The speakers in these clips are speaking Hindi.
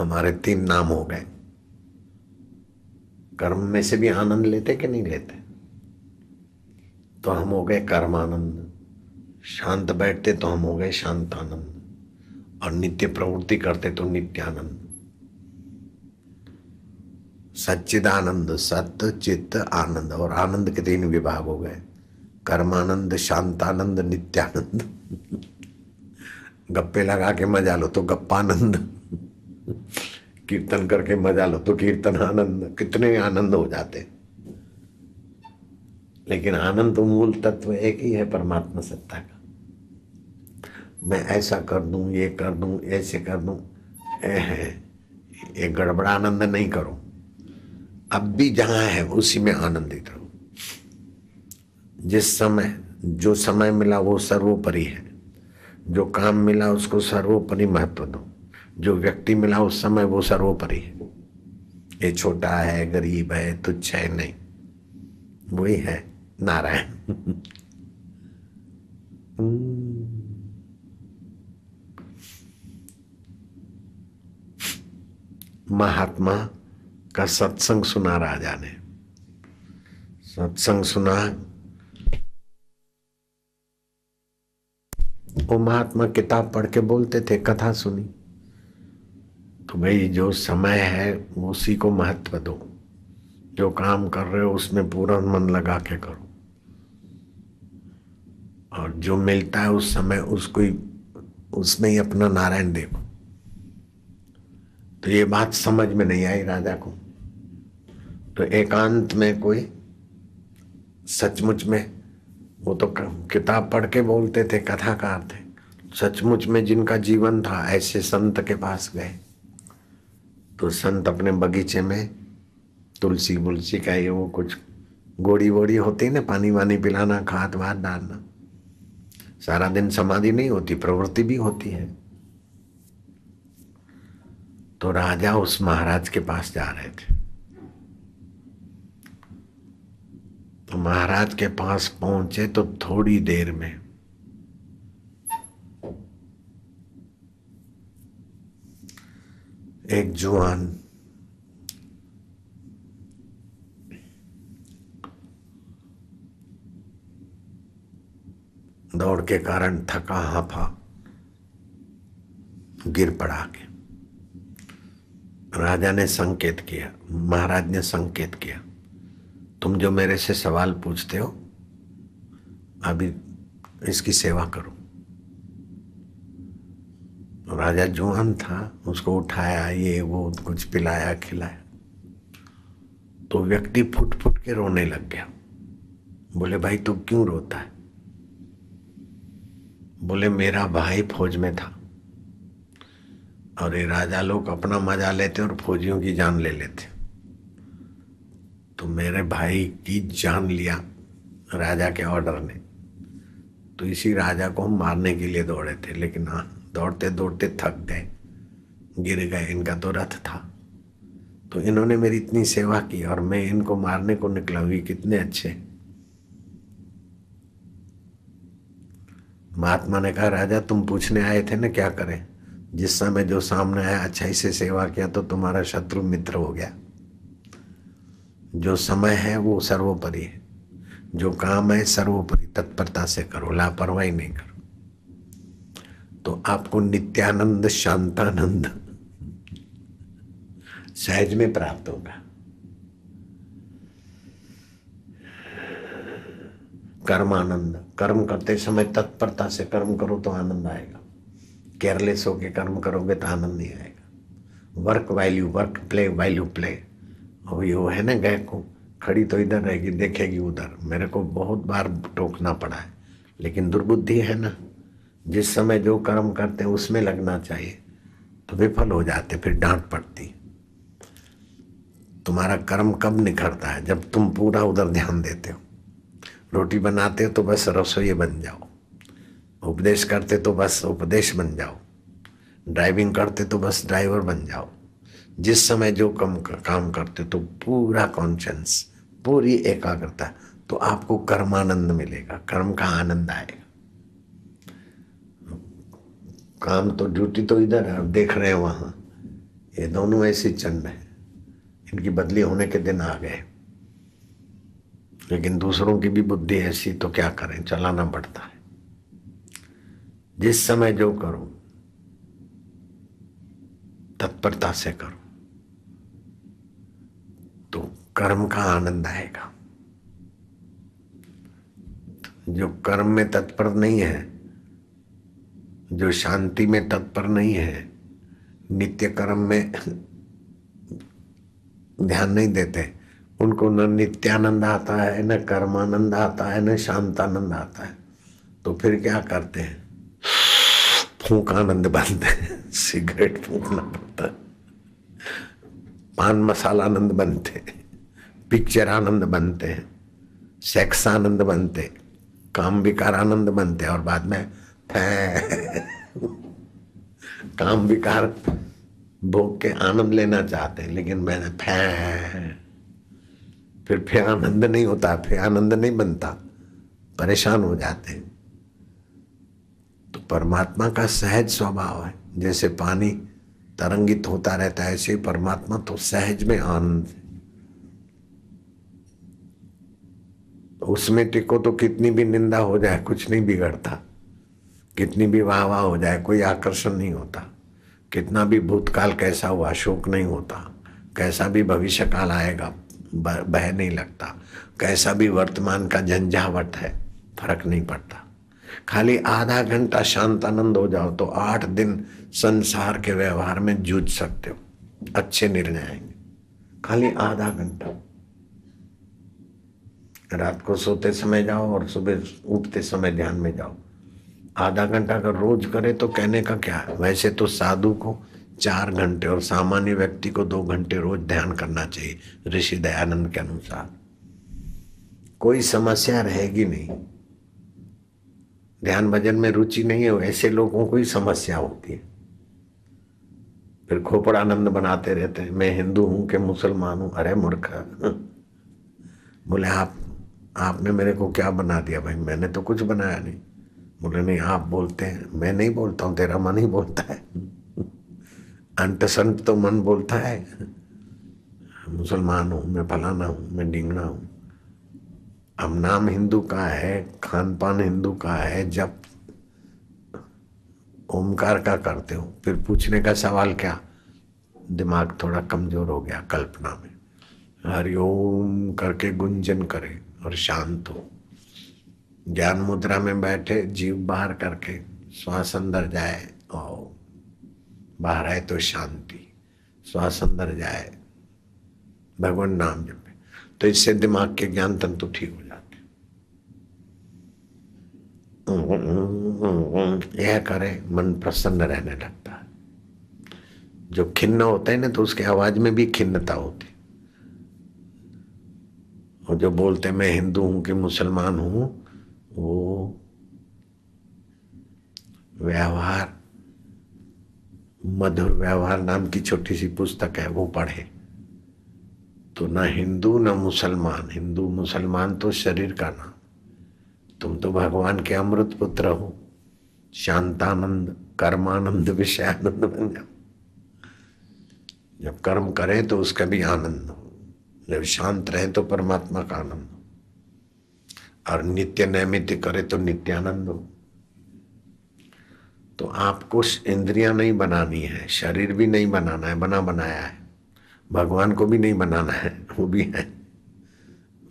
हमारे तीन नाम हो गए। कर्म में से भी आनंद लेते कि नहीं लेते? तो हम हो गए कर्मानंद। शांत बैठते तो हम हो गए शांतानंद। और नित्य प्रवृत्ति करते तो नित्यानंद। सच्चिदानंद, सत्य चित्त आनंद। और आनंद के तीन विभाग हो गए, कर्मानंद, शांतानंद, नित्यानंद। गप्पे लगा के मजा लो तो गप्पानंद, कीर्तन करके मजा लो तो कीर्तन आनंद। कितने आनंद हो जाते। लेकिन आनंद तो मूल तत्व एक ही है, परमात्मा सत्ता का। मैं ऐसा कर दूं, ये कर दूं, ऐसे कर दूं, ये गड़बड़ा आनंद नहीं करो। अब भी जहां है उसी में आनंदित रहो। जिस समय जो समय मिला वो सर्वोपरि है। जो काम मिला उसको सर्वोपरि महत्व दो। जो व्यक्ति मिला उस समय वो सर्वोपरि है। ये छोटा है, गरीब है, तुच्छ है, नहीं, वही है नारायण। महात्मा का सत्संग सुना राजा ने। सत्संग सुना। वो महात्मा किताब पढ़ के बोलते थे, कथा सुनी। तो भाई जो समय है उसी को महत्व दो। जो काम कर रहे हो उसमें पूरा मन लगा के करो। और जो मिलता है उस समय उसको ही, उसमें ही अपना नारायण देखो। तो ये बात समझ में नहीं आई राजा को। तो एकांत में कोई सचमुच में, वो तो किताब पढ़ के बोलते थे, कथाकार थे, सचमुच में जिनका जीवन था ऐसे संत के पास गए। तो संत अपने बगीचे में तुलसी बुलसी का ये वो कुछ गोड़ी वोड़ी होती ना, पानी वानी पिलाना, खाद वाद डालना। सारा दिन समाधि नहीं होती, प्रवृत्ति भी होती है। तो राजा उस महाराज के पास जा रहे थे। तो महाराज के पास पहुंचे तो थोड़ी देर में एक जुआन दौड़ के कारण थका हाफा गिर पड़ा के। राजा ने संकेत किया, महाराज ने संकेत किया, तुम जो मेरे से सवाल पूछते हो अभी इसकी सेवा करो। राजा जुआन था, उसको उठाया, ये वो कुछ पिलाया खिलाया। तो व्यक्ति फुट फुट के रोने लग गया। बोले भाई तू क्यों रोता है? बोले मेरा भाई फौज में था और ये राजा लोग अपना मजा लेते और फौजियों की जान ले लेते। तो मेरे भाई की जान लिया राजा के ऑर्डर ने। तो इसी राजा को हम मारने के लिए दौड़े थे, लेकिन हाँ दौड़ते दौड़ते थक गए, गिर गए। इनका तो रथ था। तो इन्होंने मेरी इतनी सेवा की और मैं इनको मारने को निकला हुई, कितने अच्छे। महात्मा ने कहा राजा तुम पूछने आए थे ना क्या करें? जिस समय जो सामने आया अच्छाई से सेवा किया तो तुम्हारा शत्रु मित्र हो गया। जो समय है वो सर्वोपरि है। जो काम है सर्वोपरि तत्परता से करो, लापरवाही नहीं करो। तो आपको नित्यानंद शांतानंद सहज में प्राप्त होगा। कर्मानंद, कर्म करते समय तत्परता से कर्म करो तो आनंद आएगा। केयरलेस होके कर्म करोगे तो आनंद नहीं आएगा। Work value work, play value play. और ये वो है ना, गए को खड़ी तो इधर रहेगी देखेगी उधर। मेरे को बहुत बार टोकना पड़ा है, लेकिन दुर्बुद्धि है ना। जिस समय जो कर्म करते हैं उसमें लगना चाहिए तो विफल हो जाते, फिर डांट पड़ती। तुम्हारा कर्म कब निखरता है? जब तुम पूरा उधर ध्यान देते हो। रोटी बनाते हो तो बस रसोई बन जाओ, उपदेश करते तो बस उपदेश बन जाओ, ड्राइविंग करते तो बस ड्राइवर बन जाओ। जिस समय जो काम करते तो पूरा कॉन्शियस, पूरी एकाग्रता, तो आपको कर्मानंद मिलेगा, कर्म का आनंद आएगा। काम तो ड्यूटी तो इधर है, देख रहे हैं वहां, ये दोनों ऐसी चंड है, इनकी बदली होने के दिन आ गए। लेकिन दूसरों की भी बुद्धि ऐसी, तो क्या करें, चलाना पड़ता है। जिस समय जो करो तत्परता से करो तो कर्म का आनंद आएगा। जो कर्म में तत्पर नहीं है, जो शांति में तत्पर नहीं है, नित्य कर्म में ध्यान नहीं देते, उनको न नित्यानंद आता है, न कर्मानंद आता है, न शांतानंद आता है। तो फिर क्या करते हैं, फूंक आनंद बनते हैं। सिगरेट फूंकना पड़ता है, पान मसाला आनंद बनते, पिक्चर आनंद बनते हैं, सेक्स आनंद बनते, काम विकार आनंद बनते, और बाद में काम विकार भोग के आनंद लेना चाहते हैं, लेकिन मैंने फिर आनंद नहीं होता, फिर आनंद नहीं बनता, परेशान हो जाते हैं। तो परमात्मा का सहज स्वभाव है, जैसे पानी तरंगित होता रहता है, ऐसे परमात्मा तो सहज में आनंद है। उसमें टिको तो कितनी भी निंदा हो जाए कुछ नहीं बिगड़ता, कितनी भी वाह वाह हो जाए कोई आकर्षण नहीं होता, कितना भी भूतकाल कैसा हुआ शोक नहीं होता, कैसा भी भविष्य काल आएगा भय नहीं लगता, कैसा भी वर्तमान का झंझावट है फर्क नहीं पड़ता। खाली आधा घंटा शांतानंद हो जाओ तो 8 दिन संसार के व्यवहार में जूझ सकते हो, अच्छे निर्णय आएंगे। खाली आधा घंटा, रात को सोते समय जाओ और सुबह उठते समय ध्यान में जाओ। आधा घंटा अगर रोज करे तो कहने का क्या है। वैसे तो साधु को 4 घंटे और सामान्य व्यक्ति को 2 घंटे रोज ध्यान करना चाहिए, ऋषि दयानंद के अनुसार। कोई समस्या रहेगी नहीं। ध्यान भजन में रुचि नहीं है, ऐसे लोगों को ही समस्या होती है। फिर खोपड़ानंद बनाते रहते हैं, मैं हिंदू हूं कि मुसलमान हूं। अरे मूर्ख, बोले आपने मेरे को क्या बना दिया भाई, मैंने तो कुछ बनाया नहीं। बोले नहीं आप बोलते हैं, मैं नहीं बोलता हूँ, तेरा मन ही बोलता है। अंत संत तो मन बोलता है। मुसलमान हूँ मैं, फलाना हूँ मैं, ढींगना हूँ। अब नाम हिंदू का है, खान पान हिंदू का है, जब ओमकार का करते हो, फिर पूछने का सवाल क्या। दिमाग थोड़ा कमजोर हो गया कल्पना में। हरिओम करके गुंजन करे और शांत हो। ज्ञान मुद्रा में बैठे, जीव बाहर करके श्वास अंदर जाए और बाहर आए तो शांति, श्वास अंदर जाए भगवान नाम जपे, तो इससे दिमाग के ज्ञान तंतु ठीक हो जाते। यह करे मन प्रसन्न रहने लगता है। जो खिन्न होता है ना तो उसकी आवाज में भी खिन्नता होती। और जो बोलते मैं हिंदू हूं कि मुसलमान हूं, वो व्यवहार, मधुर व्यवहार नाम की छोटी सी पुस्तक है, वो पढ़े तो ना हिंदू ना मुसलमान। हिंदू मुसलमान तो शरीर का नाम, तुम तो भगवान के अमृत पुत्र हो। शांतानंद कर्मानंद विषयानंद बन जाओ। जब कर्म करे तो उसका भी आनंद हो, जब शांत रहे तो परमात्मा का आनंद हो, और नित्य नैमित्य करे तो नित्यानंद हो। तो आपको इंद्रियां नहीं बनानी है, शरीर भी नहीं बनाना है, बना बनाया है। भगवान को भी नहीं बनाना है, वो भी है,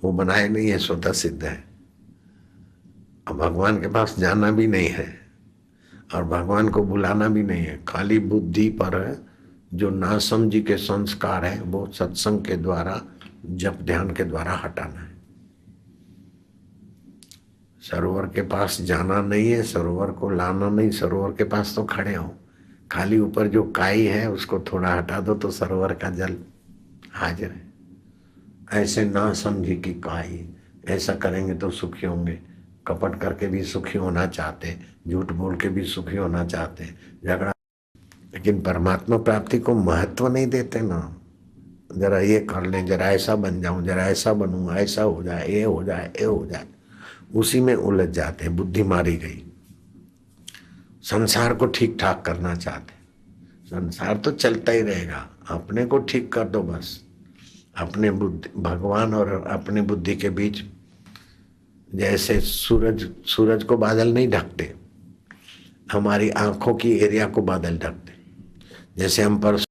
वो बनाए नहीं है, स्वतः सिद्ध है। अब भगवान के पास जाना भी नहीं है और भगवान को बुलाना भी नहीं है। खाली बुद्धि पर जो नासमझी के संस्कार है वो सत्संग के द्वारा, जप ध्यान के द्वारा हटाना है। सरोवर के पास जाना नहीं है, सरोवर को लाना नहीं, सरोवर के पास तो खड़े हो। खाली ऊपर जो काई है उसको थोड़ा हटा दो तो सरोवर का जल हाजिर है। ऐसे ना समझी कि काई, ऐसा करेंगे तो सुखी होंगे। कपट करके भी सुखी होना चाहते, झूठ बोल के भी सुखी होना चाहते, झगड़ा, लेकिन परमात्मा प्राप्ति को महत्व नहीं देते ना। जरा ये कर लें, जरा ऐसा बन जाऊं, जरा ऐसा बनूं, ऐसा हो जाए, ये हो जाए, ये हो जाए, उसी में उलझ जाते हैं। बुद्धि मारी गई। संसार को ठीक ठाक करना चाहते, संसार तो चलता ही रहेगा, अपने को ठीक कर दो बस। अपने बुद्धि, भगवान और अपनी बुद्धि के बीच, जैसे सूरज को बादल नहीं ढकते, हमारी आंखों की एरिया को बादल ढकते। जैसे हम पर